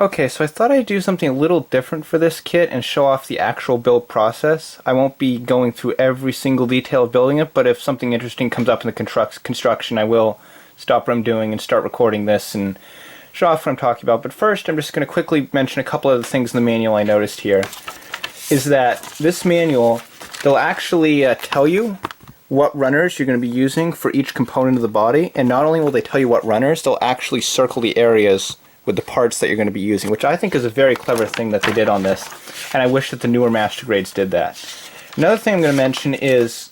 Okay, so I thought I'd do something a little different for this kit and show off the actual build process. I won't be going through every single detail of building it, but if something interesting comes up in the construction, I will stop what I'm doing and start recording this and show off what I'm talking about. But first, I'm just going to quickly mention a couple of the things in the manual I noticed here. Is that this manual, they'll actually tell you what runners you're going to be using for each component of the body, and not only will they tell you what runners, they'll actually circle the areas with the parts that you're going to be using, which I think is a very clever thing that they did on this, and I wish that the newer Master Grades did that. Another thing I'm going to mention is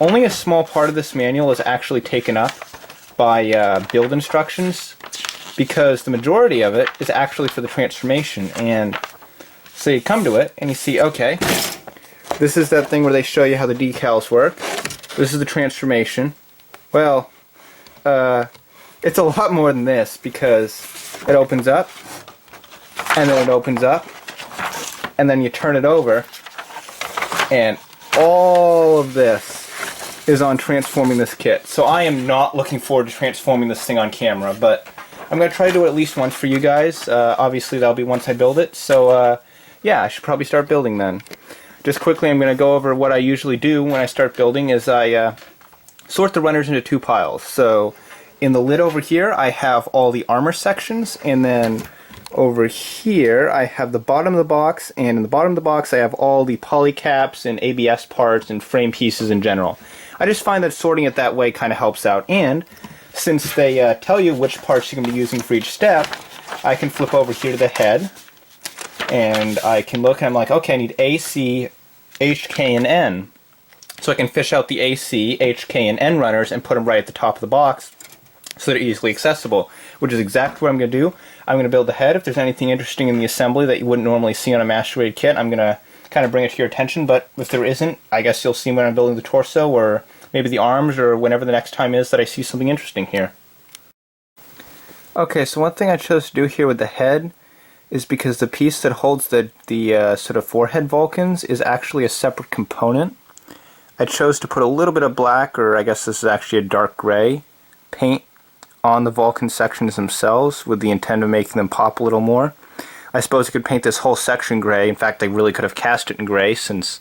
only a small part of this manual is actually taken up by build instructions, because the majority of it is actually for the transformation. And so you come to it and you see, okay, this is that thing where they show you how the decals work. This is the transformation. Well, it's a lot more than this, because it opens up, and then it opens up, and then you turn it over, and all of this is on transforming this kit. So I am not looking forward to transforming this thing on camera, but I'm going to try to do it at least once for you guys. Obviously that'll be once I build it, so yeah, I should probably start building then. Just quickly, I'm going to go over what I usually do when I start building is I sort the runners into two piles. So in the lid over here, I have all the armor sections, and then over here, I have the bottom of the box, and in the bottom of the box, I have all the polycaps and ABS parts and frame pieces in general. I just find that sorting it that way kind of helps out, and since they tell you which parts you're going to be using for each step, I can flip over here to the head, and I can look, and I'm like, okay, I need A, C, H, K, and N. So I can fish out the A, C, H, K, and N runners and put them right at the top of the box, so they're easily accessible, which is exactly what I'm going to do. I'm going to build the head. If there's anything interesting in the assembly that you wouldn't normally see on a Master Grade kit, I'm going to kind of bring it to your attention, but if there isn't, I guess you'll see when I'm building the torso, or maybe the arms, or whenever the next time is that I see something interesting here. Okay, so one thing I chose to do here with the head is because the piece that holds the sort of forehead Vulcans is actually a separate component. I chose to put a little bit of black, or I guess this is actually a dark gray, paint on the Vulcan sections themselves with the intent of making them pop a little more. I suppose I could paint this whole section gray. In fact, I really could have cast it in gray, since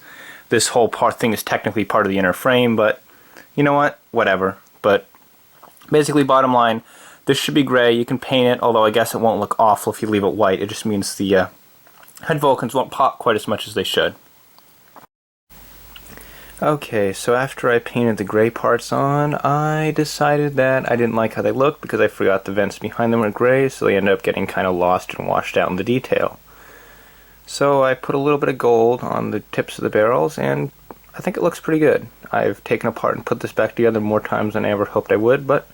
this whole thing is technically part of the inner frame, but you know what? Whatever. But basically, bottom line, this should be gray. You can paint it, although I guess it won't look awful if you leave it white. It just means the head Vulcans won't pop quite as much as they should. Okay, so after I painted the gray parts on, I decided that I didn't like how they looked because I forgot the vents behind them were gray, so they ended up getting kind of lost and washed out in the detail. So I put a little bit of gold on the tips of the barrels, and I think it looks pretty good. I've taken apart and put this back together more times than I ever hoped I would, but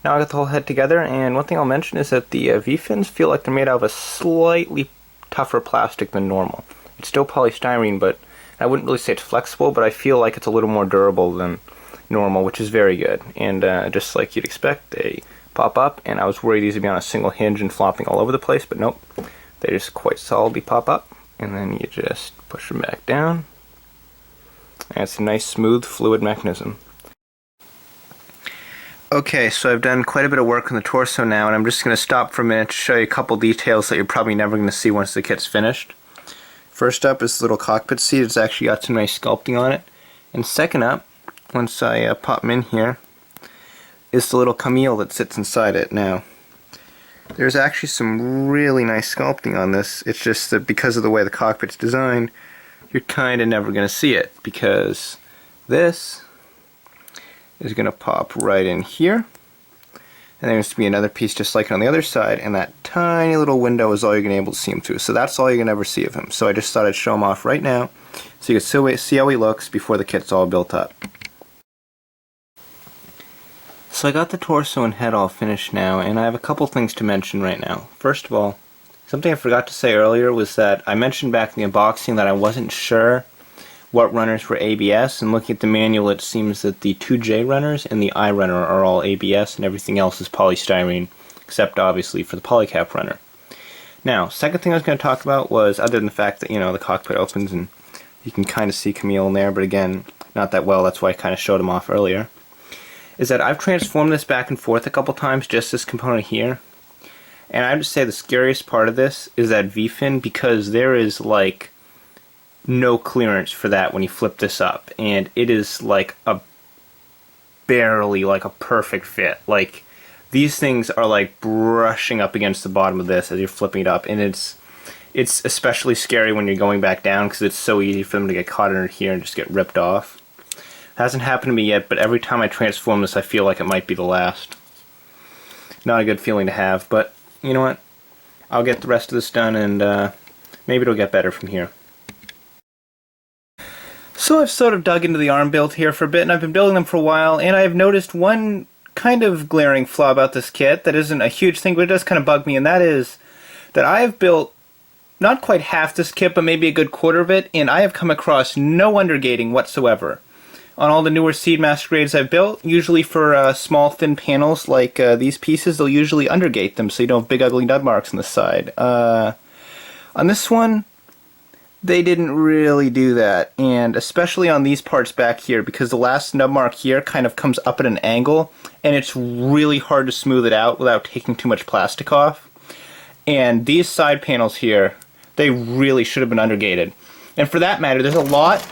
now I got the whole head together, and one thing I'll mention is that the V-fins feel like they're made out of a slightly tougher plastic than normal. It's still polystyrene, but I wouldn't really say it's flexible, but I feel like it's a little more durable than normal, which is very good. And just like you'd expect, they pop up, and I was worried these would be on a single hinge and flopping all over the place, but nope. They just quite solidly pop up, and then you just push them back down. And it's a nice, smooth, fluid mechanism. Okay, so I've done quite a bit of work on the torso now, and I'm just going to stop for a minute to show you a couple details that you're probably never going to see once the kit's finished. First up is the little cockpit seat. It's actually got some nice sculpting on it. And second up, once I pop them in here, is the little Camille that sits inside it. Now, there's actually some really nice sculpting on this. It's just that because of the way the cockpit's designed, you're kind of never going to see it, because this is going to pop right in here. And there's to be another piece just like it on the other side, and that tiny little window is all you're going to be able to see him through. So that's all you're going to ever see of him. So I just thought I'd show him off right now, so you can see how he looks before the kit's all built up. So I got the torso and head all finished now, and I have a couple things to mention right now. First of all, something I forgot to say earlier was that I mentioned back in the unboxing that I wasn't sure what runners were ABS, and looking at the manual it seems that the 2J runners and the I runner are all ABS and everything else is polystyrene, except obviously for the polycap runner. Now, second thing I was going to talk about was, other than the fact that, you know, the cockpit opens and you can kind of see Camille in there, but again, not that well, that's why I kind of showed him off earlier, is that I've transformed this back and forth a couple times, just this component here. And I have to say the scariest part of this is that V-fin, because there is like no clearance for that when you flip this up, and it is like a barely like a perfect fit. Like these things are like brushing up against the bottom of this as you're flipping it up, and it's especially scary when you're going back down because it's so easy for them to get caught under here and just get ripped off. Hasn't happened to me yet, but every time I transform this I feel like it might be the last. Not a good feeling to have, but you know what? I'll get the rest of this done, and maybe it'll get better from here. So I've sort of dug into the arm build here for a bit, and I've been building them for a while, and I've noticed one kind of glaring flaw about this kit that isn't a huge thing, but it does kind of bug me, and that is that I have built not quite half this kit, but maybe a good quarter of it, and I have come across no undergating whatsoever. On all the newer Seed Master grades I've built, usually for small thin panels like these pieces, they'll usually undergate them so you don't have big ugly nub marks on the side. On this one, they didn't really do that, and especially on these parts back here, because the last nub mark here kind of comes up at an angle, and it's really hard to smooth it out without taking too much plastic off. And these side panels here, they really should have been undergated. And for that matter, there's a lot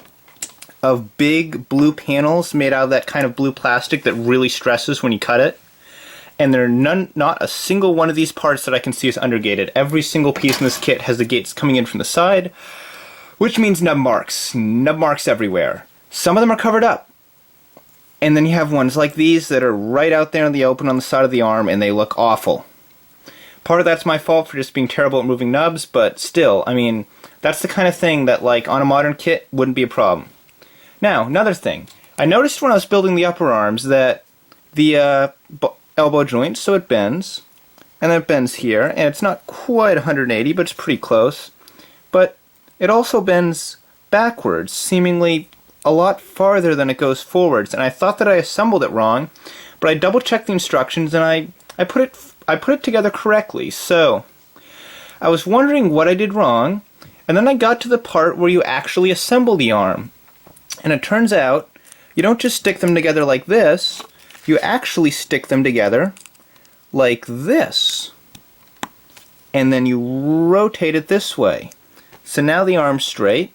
of big blue panels made out of that kind of blue plastic that really stresses when you cut it. And there are not a single one of these parts that I can see is undergated. Every single piece in this kit has the gates coming in from the side, which means nub marks. Nub marks everywhere. Some of them are covered up. And then you have ones like these that are right out there in the open on the side of the arm, and they look awful. Part of that's my fault for just being terrible at moving nubs, but still, I mean, that's the kind of thing that, like, on a modern kit wouldn't be a problem. Now, another thing. I noticed when I was building the upper arms that the elbow joint, so it bends, and then it bends here, and it's not quite 180, but it's pretty close. But it also bends backwards, seemingly a lot farther than it goes forwards, and I thought that I assembled it wrong, but I double-checked the instructions, and I put it together correctly. So I was wondering what I did wrong, and then I got to the part where you actually assemble the arm. And it turns out, you don't just stick them together like this, you actually stick them together like this. And then you rotate it this way. So now the arm's straight,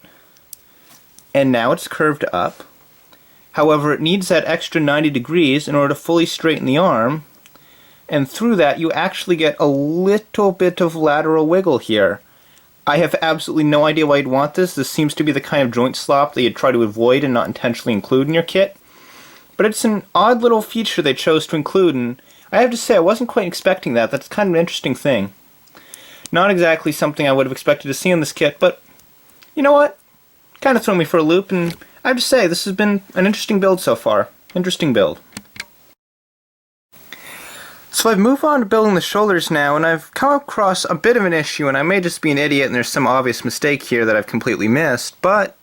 and now it's curved up. However, it needs that extra 90 degrees in order to fully straighten the arm, and through that you actually get a little bit of lateral wiggle here. I have absolutely no idea why you'd want this. This seems to be the kind of joint slop that you'd try to avoid and not intentionally include in your kit. But it's an odd little feature they chose to include, and I have to say I wasn't quite expecting that. That's kind of an interesting thing. Not exactly something I would have expected to see in this kit, but you know what? Kind of thrown me for a loop, and I have to say this has been an interesting build so far. Interesting build. So I've moved on to building the shoulders now, and I've come across a bit of an issue, and I may just be an idiot and there's some obvious mistake here that I've completely missed, but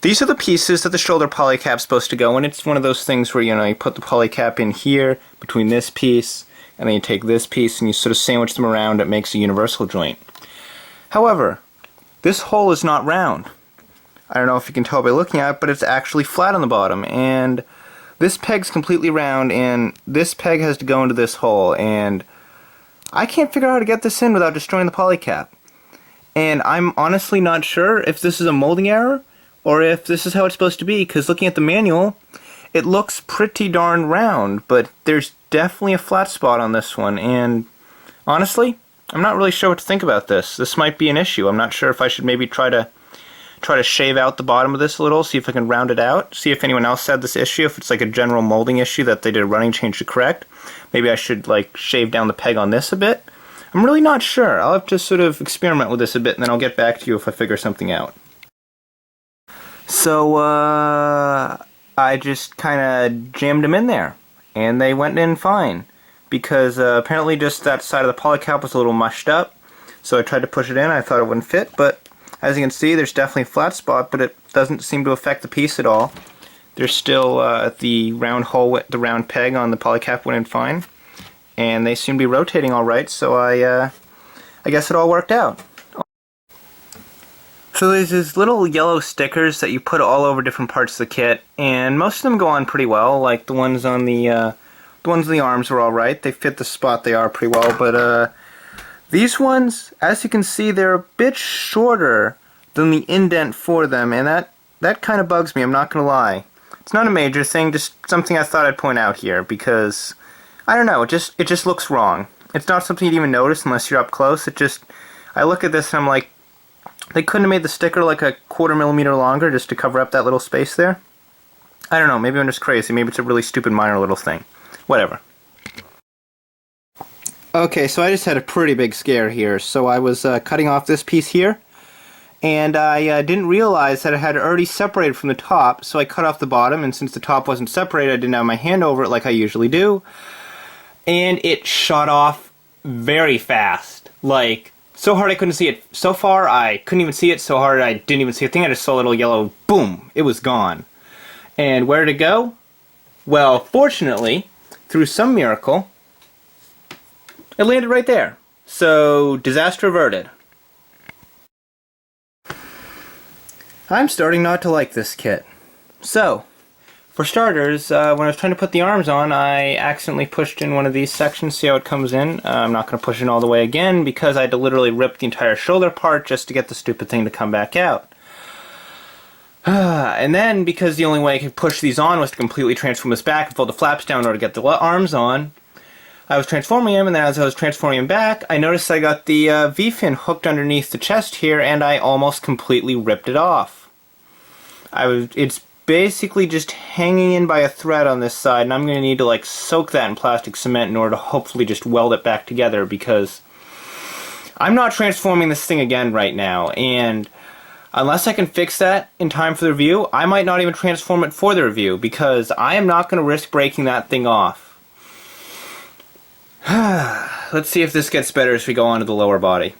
these are the pieces that the shoulder polycap's supposed to go in. It's one of those things where, you know, you put the polycap in here, between this piece, and then you take this piece and you sort of sandwich them around. It makes a universal joint. However, this hole is not round. I don't know if you can tell by looking at it, but it's actually flat on the bottom, and this peg's completely round, and this peg has to go into this hole, and I can't figure out how to get this in without destroying the polycap. And I'm honestly not sure if this is a molding error, or if this is how it's supposed to be, because looking at the manual, it looks pretty darn round, but there's definitely a flat spot on this one, and honestly, I'm not really sure what to think about this. This might be an issue. I'm not sure if I should maybe try to shave out the bottom of this a little, see if I can round it out, see if anyone else had this issue, if it's like a general molding issue that they did a running change to correct. Maybe I should like shave down the peg on this a bit. I'm really not sure. I'll have to sort of experiment with this a bit, and then I'll get back to you if I figure something out. So, I just kind of jammed them in there, and they went in fine, because apparently just that side of the polycap was a little mushed up, so I tried to push it in. I thought it wouldn't fit, but as you can see, there's definitely a flat spot, but it doesn't seem to affect the piece at all. There's still the round hole, the round peg on the polycap went in fine, and they seem to be rotating all right, so I guess it all worked out. So there's these little yellow stickers that you put all over different parts of the kit, and most of them go on pretty well. Like the ones on the arms are all right. They fit the spot they are pretty well, but These ones, as you can see, they're a bit shorter than the indent for them, and that kind of bugs me, I'm not going to lie. It's not a major thing, just something I thought I'd point out here, because, I don't know, it just looks wrong. It's not something you'd even notice unless you're up close. I look at this and I'm like, they couldn't have made the sticker like a 1/4 millimeter longer just to cover up that little space there? I don't know, maybe I'm just crazy. Maybe it's a really stupid minor little thing. Whatever. Okay, so I just had a pretty big scare here. So I was cutting off this piece here, and I didn't realize that it had already separated from the top, so I cut off the bottom, and since the top wasn't separated, I didn't have my hand over it like I usually do, and it shot off very fast. Like, so hard I couldn't see it. So far, I couldn't even see it. So hard I didn't even see a thing. I just saw a little yellow boom. It was gone. And where did it go? Well, fortunately, through some miracle, it landed right there. So, disaster averted. I'm starting not to like this kit. So, for starters, when I was trying to put the arms on, I accidentally pushed in one of these sections. See how it comes in? I'm not going to push it all the way again because I had to literally rip the entire shoulder part just to get the stupid thing to come back out. And then, because the only way I could push these on was to completely transform this back and fold the flaps down in order to get the arms on, I was transforming him, and then as I was transforming him back, I noticed I got the V-fin hooked underneath the chest here, and I almost completely ripped it off. It's basically just hanging in by a thread on this side, and I'm going to need to like soak that in plastic cement in order to hopefully just weld it back together, because I'm not transforming this thing again right now, and unless I can fix that in time for the review, I might not even transform it for the review, because I am not going to risk breaking that thing off. Let's see if this gets better as we go on to the lower body.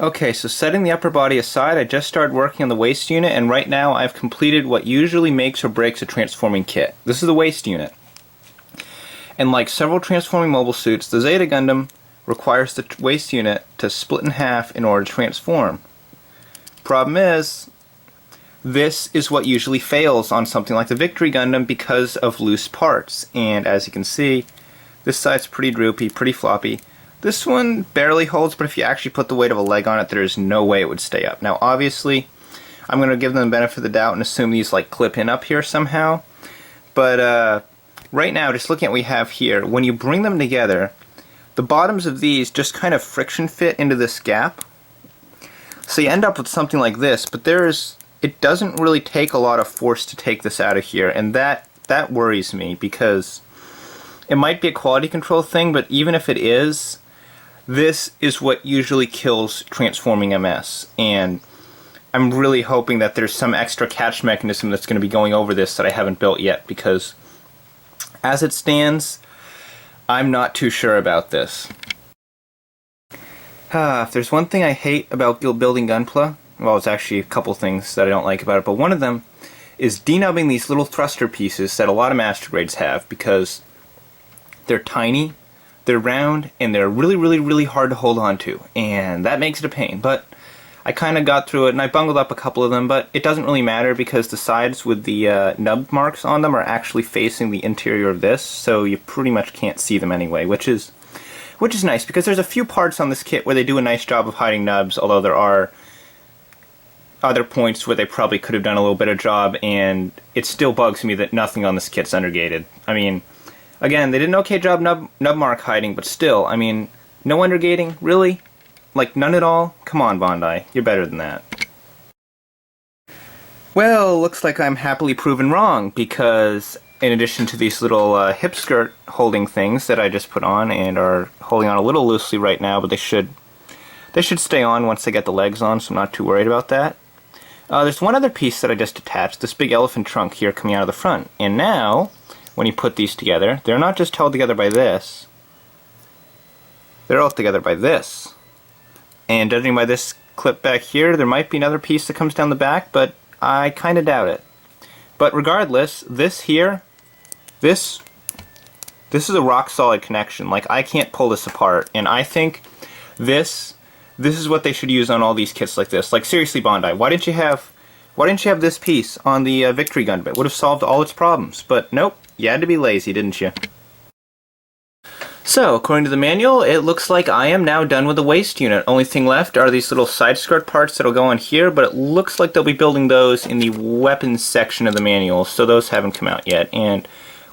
Okay, so setting the upper body aside, I just started working on the waist unit, and right now I've completed what usually makes or breaks a transforming kit. This is the waist unit. And like several transforming mobile suits, the Zeta Gundam requires the waist unit to split in half in order to transform. Problem is, this is what usually fails on something like the Victory Gundam because of loose parts. And as you can see, this side's pretty droopy, pretty floppy. This one barely holds, but if you actually put the weight of a leg on it, there's no way it would stay up. Now, obviously, I'm going to give them the benefit of the doubt and assume these like clip in up here somehow. But right now, just looking at what we have here, when you bring them together, the bottoms of these just kind of friction fit into this gap. So you end up with something like this, but it doesn't really take a lot of force to take this out of here, and that worries me, because it might be a quality control thing, but even if it is, this is what usually kills transforming MS, and I'm really hoping that there's some extra catch mechanism that's going to be going over this that I haven't built yet, because as it stands, I'm not too sure about this. If there's one thing I hate about building Gunpla, well, it's actually a couple things that I don't like about it, but one of them is denubbing these little thruster pieces that a lot of master grades have, because they're tiny, they're round, and they're really, really, really hard to hold on to, and that makes it a pain. But I kind of got through it, and I bungled up a couple of them, but it doesn't really matter because the sides with the nub marks on them are actually facing the interior of this, so you pretty much can't see them anyway, which is nice, because there's a few parts on this kit where they do a nice job of hiding nubs, although there are other points where they probably could have done a little better job, and it still bugs me that nothing on this kit's undergated. I mean, again, they did an okay job nub mark hiding, but still, I mean, no undergating? Really? Like, none at all? Come on, Bandai. You're better than that. Well, looks like I'm happily proven wrong, because in addition to these little hip skirt holding things that I just put on and are holding on a little loosely right now, but they should stay on once I get the legs on, so I'm not too worried about that. There's one other piece that I just attached, this big elephant trunk here coming out of the front. And now, when you put these together, they're not just held together by this, they're held together by this. And judging by this clip back here, there might be another piece that comes down the back, but I kind of doubt it. But regardless, this here, this is a rock solid connection. Like, I can't pull this apart, and I think this is what they should use on all these kits like this. Like, seriously, Bandai, why didn't you have this piece on the Victory Gundam? It would have solved all its problems. But nope, you had to be lazy, didn't you? So, according to the manual, it looks like I am now done with the waist unit. Only thing left are these little side skirt parts that'll go on here, but it looks like they'll be building those in the weapons section of the manual, so those haven't come out yet. And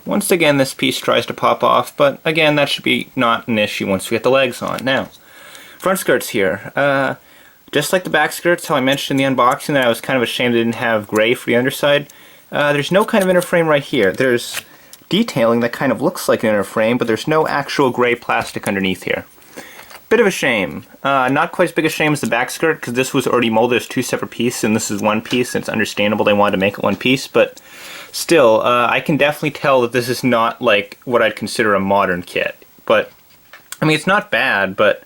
once again, this piece tries to pop off, but again, that should be not an issue once we get the legs on. Now, front skirts here. Just like the back skirts, how I mentioned in the unboxing that I was kind of ashamed I didn't have gray for the underside, there's no kind of inner frame right here. There's detailing that kind of looks like an inner frame, but there's no actual gray plastic underneath here. Bit of a shame. Not quite as big a shame as the back skirt, because this was already molded as two separate pieces, and this is one piece, and it's understandable they wanted to make it one piece, but still, I can definitely tell that this is not like what I'd consider a modern kit. But, I mean, it's not bad, but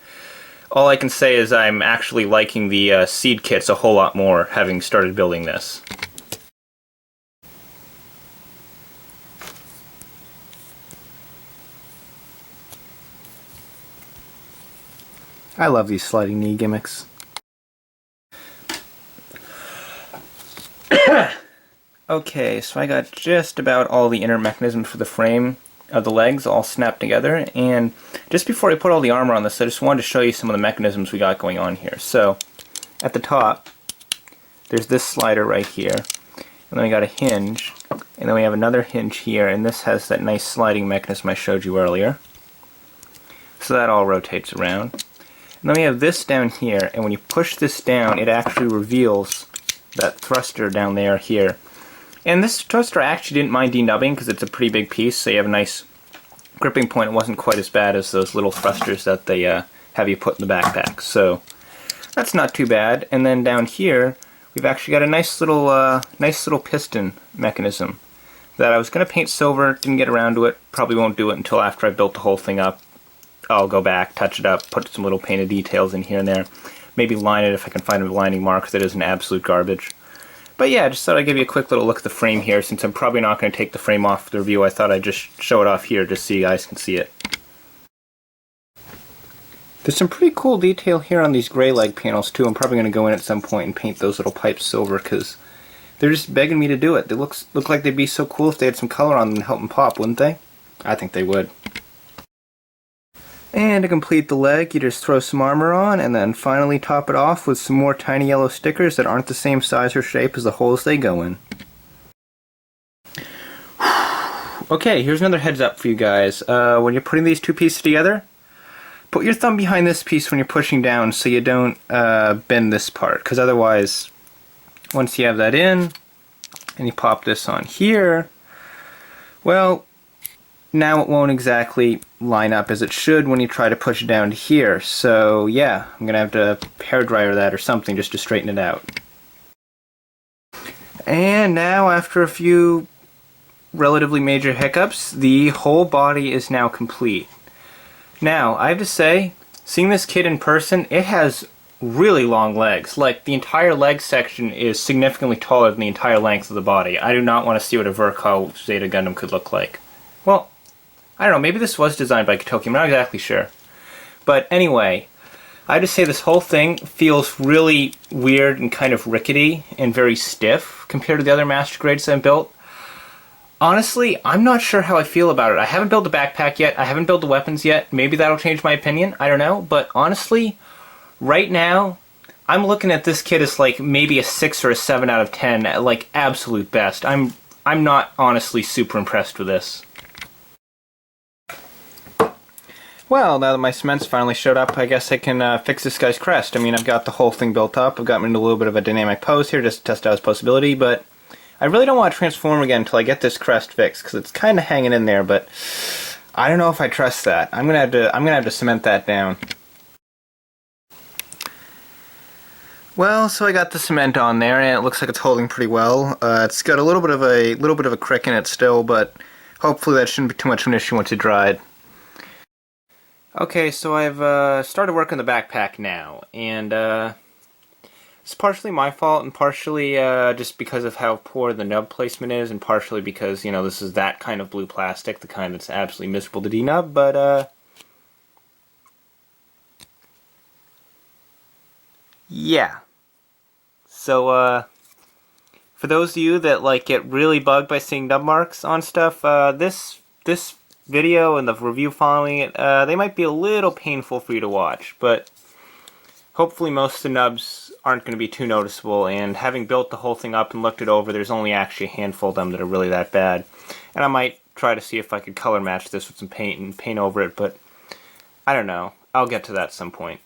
all I can say is I'm actually liking the seed kits a whole lot more, having started building this. I love these sliding knee gimmicks. Okay, so I got just about all the inner mechanisms for the frame of the legs all snapped together, and just before I put all the armor on this, I just wanted to show you some of the mechanisms we got going on here. So, at the top, there's this slider right here, and then we got a hinge, and then we have another hinge here, and this has that nice sliding mechanism I showed you earlier. So that all rotates around. And then we have this down here, and when you push this down, it actually reveals that thruster down there here. And this thruster I actually didn't mind denubbing because it's a pretty big piece, so you have a nice gripping point. It wasn't quite as bad as those little thrusters that they have you put in the backpack. So that's not too bad. And then down here, we've actually got a nice little piston mechanism that I was going to paint silver, didn't get around to it. Probably won't do it until after I built the whole thing up. I'll go back, touch it up, put some little painted details in here and there. Maybe line it if I can find a lining mark that isn't absolute garbage. But yeah, I just thought I'd give you a quick little look at the frame here. Since I'm probably not going to take the frame off the review, I thought I'd just show it off here just so you guys can see it. There's some pretty cool detail here on these gray leg panels too. I'm probably going to go in at some point and paint those little pipes silver because they're just begging me to do it. They look like they'd be so cool if they had some color on them to help them pop, wouldn't they? I think they would. And to complete the leg, you just throw some armor on and then finally top it off with some more tiny yellow stickers that aren't the same size or shape as the holes they go in. Okay, here's another heads up for you guys. When you're putting these two pieces together, put your thumb behind this piece when you're pushing down so you don't bend this part, because otherwise, once you have that in and you pop this on here, well, now it won't exactly line up as it should when you try to push it down to here. So yeah, I'm going to have to hairdryer that or something just to straighten it out. And now, after a few relatively major hiccups, the whole body is now complete. Now, I have to say, seeing this kit in person, it has really long legs. Like, the entire leg section is significantly taller than the entire length of the body. I do not want to see what a Verco Zeta Gundam could look like. Well, I don't know, maybe this was designed by Kotoki, I'm not exactly sure. But anyway, I have to say this whole thing feels really weird and kind of rickety and very stiff compared to the other master grades I've built. Honestly, I'm not sure how I feel about it. I haven't built the backpack yet, I haven't built the weapons yet, maybe that'll change my opinion, I don't know. But honestly, right now, I'm looking at this kit as like maybe a 6 or a 7 out of 10, at like absolute best. I'm not honestly super impressed with this. Well, now that my cement's finally showed up, I guess I can fix this guy's crest. I mean, I've got the whole thing built up. I've got him into a little bit of a dynamic pose here just to test out his possibility, but I really don't want to transform again until I get this crest fixed, because it's kind of hanging in there, but I don't know if I trust that. I'm gonna have to cement that down. Well, so I got the cement on there, and it looks like it's holding pretty well. It's got a little bit of a crick in it still, but hopefully that shouldn't be too much of an issue once it dried. Okay, so I've started working the backpack now, and it's partially my fault and partially just because of how poor the nub placement is, and partially because, you know, this is that kind of blue plastic, the kind that's absolutely miserable to denub, but yeah. So for those of you that like get really bugged by seeing nub marks on stuff, this video and the review following it, they might be a little painful for you to watch, but hopefully most of the nubs aren't going to be too noticeable, and having built the whole thing up and looked it over, there's only actually a handful of them that are really that bad. And I might try to see if I could color match this with some paint and paint over it, but I don't know. I'll get to that at some point.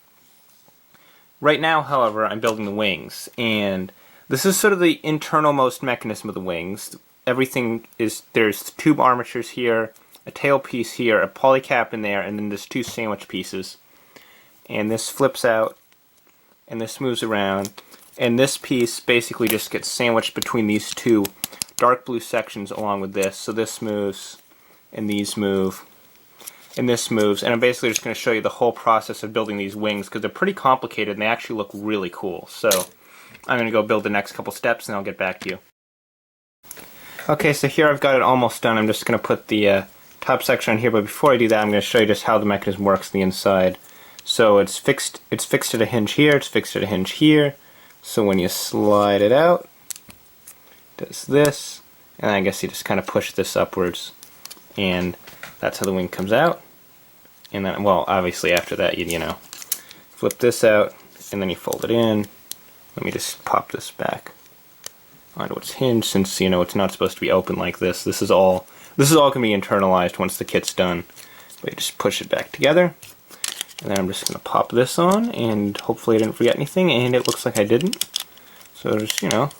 Right now, however, I'm building the wings, and this is sort of the internal-most mechanism of the wings. Everything is, there's tube armatures here, a tail piece here, a polycap in there, and then there's two sandwich pieces. And this flips out, and this moves around, and this piece basically just gets sandwiched between these two dark blue sections along with this. So this moves, and these move, and this moves, and I'm basically just going to show you the whole process of building these wings, because they're pretty complicated and they actually look really cool. So I'm going to go build the next couple steps and I'll get back to you. Okay, so here I've got it almost done. I'm just going to put the top section on here, but before I do that I'm going to show you just how the mechanism works on the inside. So it's fixed at a hinge here, it's fixed at a hinge here, so when you slide it out, it does this, and I guess you just kind of push this upwards, and that's how the wing comes out. And then, well, obviously after that you know, flip this out, and then you fold it in. Let me just pop this back onto its hinge, since you know it's not supposed to be open like this. This is all going to be internalized once the kit's done. But you just push it back together, and then I'm just going to pop this on, and hopefully I didn't forget anything, and it looks like I didn't. So just, you know,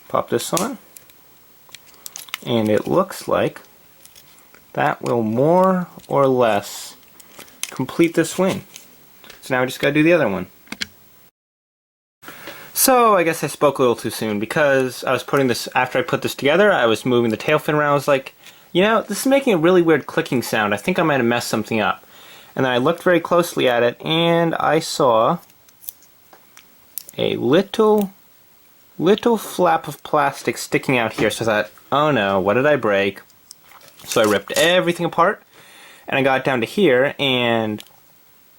pop this on, and it looks like that will more or less complete this wing. So now we just gotta do the other one. So I guess I spoke a little too soon, because I was putting this, after I put this together, I was moving the tail fin around. I was like, you know, this is making a really weird clicking sound. I think I might have messed something up. And then I looked very closely at it, and I saw a little flap of plastic sticking out here. So I thought, oh no, what did I break? So I ripped everything apart, and I got down to here, and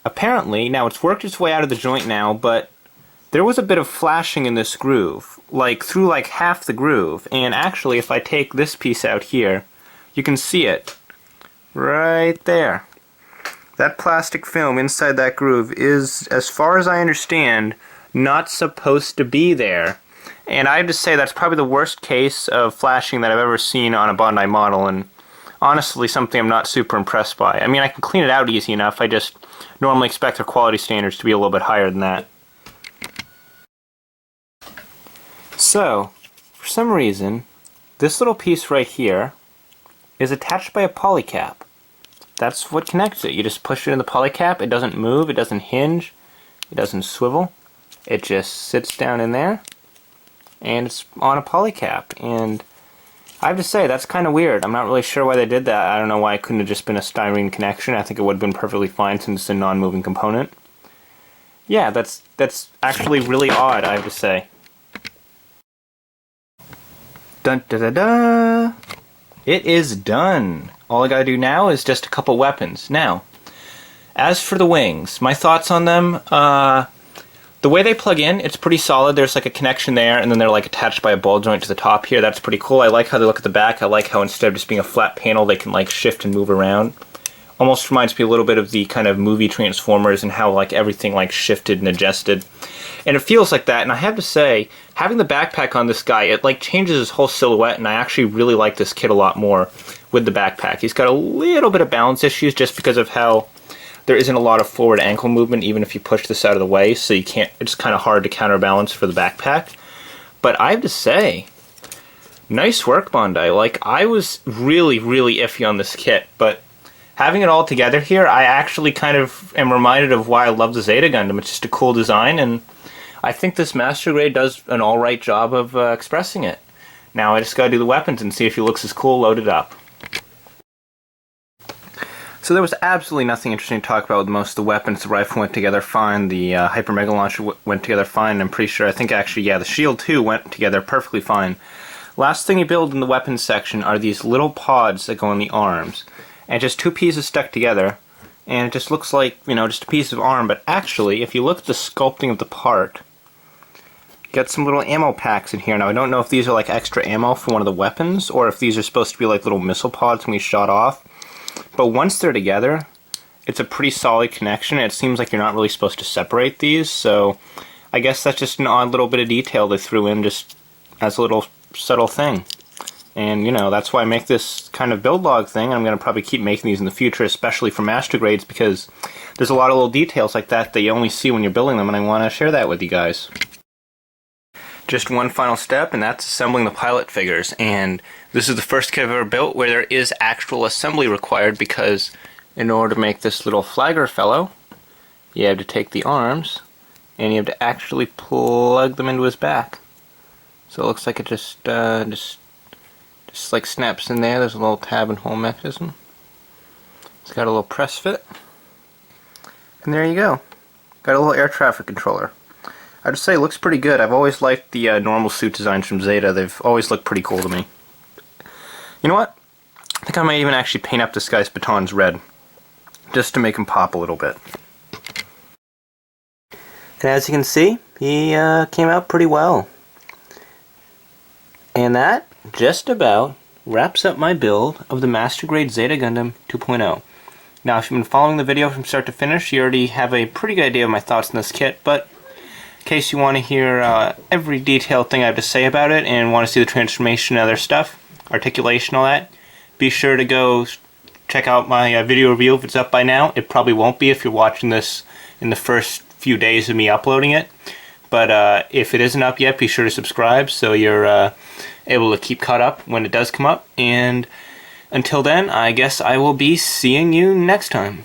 apparently, now it's worked its way out of the joint now, but there was a bit of flashing in this groove, like through like half the groove. And actually, if I take this piece out here, you can see it right there. That plastic film inside that groove is, as far as I understand, not supposed to be there. And I have to say that's probably the worst case of flashing that I've ever seen on a Bandai model, and honestly something I'm not super impressed by. I mean, I can clean it out easy enough, I just normally expect their quality standards to be a little bit higher than that. So, for some reason, this little piece right here is attached by a polycap. That's what connects it. You just push it in the polycap, it doesn't move, it doesn't hinge, it doesn't swivel. It just sits down in there, and it's on a polycap. And I have to say, that's kind of weird. I'm not really sure why they did that. I don't know why it couldn't have just been a styrene connection. I think it would have been perfectly fine since it's a non-moving component. Yeah, that's actually really odd, I have to say. Dun da da da! It is done! All I gotta do now is just a couple weapons. Now, as for the wings, my thoughts on them, the way they plug in, it's pretty solid. There's like a connection there, and then they're like attached by a ball joint to the top here. That's pretty cool. I like how they look at the back. I like how instead of just being a flat panel, they can like shift and move around. Almost reminds me a little bit of the kind of movie Transformers and how like everything like shifted and adjusted. And it feels like that, and I have to say, having the backpack on this guy, it like changes his whole silhouette, and I actually really like this kit a lot more with the backpack. He's got a little bit of balance issues just because of how there isn't a lot of forward ankle movement even if you push this out of the way, so you can't, it's kind of hard to counterbalance for the backpack. But I have to say, nice work, Bandai. Like, I was really, really iffy on this kit, but having it all together here, I actually kind of am reminded of why I love the Zeta Gundam. It's just a cool design, and I think this Master Grade does an alright job of expressing it. Now I just gotta do the weapons and see if he looks as cool loaded up. So there was absolutely nothing interesting to talk about with most of the weapons. The rifle went together fine, the Hyper Mega Launcher went together fine, and I'm pretty sure, I think actually, yeah, the shield too went together perfectly fine. Last thing you build in the weapons section are these little pods that go on the arms. And just two pieces stuck together, and it just looks like, you know, just a piece of arm, but actually, if you look at the sculpting of the part, you got some little ammo packs in here. Now, I don't know if these are like extra ammo for one of the weapons, or if these are supposed to be like little missile pods when we shot off. but once they're together, it's a pretty solid connection. It seems like you're not really supposed to separate these, so I guess that's just an odd little bit of detail they threw in just as a little subtle thing. And, you know, that's why I make this kind of build log thing. I'm going to probably keep making these in the future, especially for master grades, because there's a lot of little details like that you only see when you're building them, and I want to share that with you guys. Just one final step, and that's assembling the pilot figures. And this is the first kit I've ever built where there is actual assembly required, because in order to make this little flagger fellow, you have to take the arms, and you have to actually plug them into his back. So it looks like it just like snaps in there. There's a little tab and hole mechanism. It's got a little press fit. And there you go. Got a little air traffic controller. I'd just say it looks pretty good. I've always liked the normal suit designs from Zeta. They've always looked pretty cool to me. You know what? I think I might even actually paint up this guy's batons red, just to make him pop a little bit. And as you can see, he came out pretty well. And that just about wraps up my build of the Master Grade Zeta Gundam 2.0. Now, if you've been following the video from start to finish, you already have a pretty good idea of my thoughts on this kit, but in case you want to hear every detailed thing I have to say about it and want to see the transformation and other stuff, articulation, all that, be sure to go check out my video review if it's up by now. It probably won't be if you're watching this in the first few days of me uploading it. But if it isn't up yet, be sure to subscribe so you're able to keep caught up when it does come up. And until then, I guess I will be seeing you next time.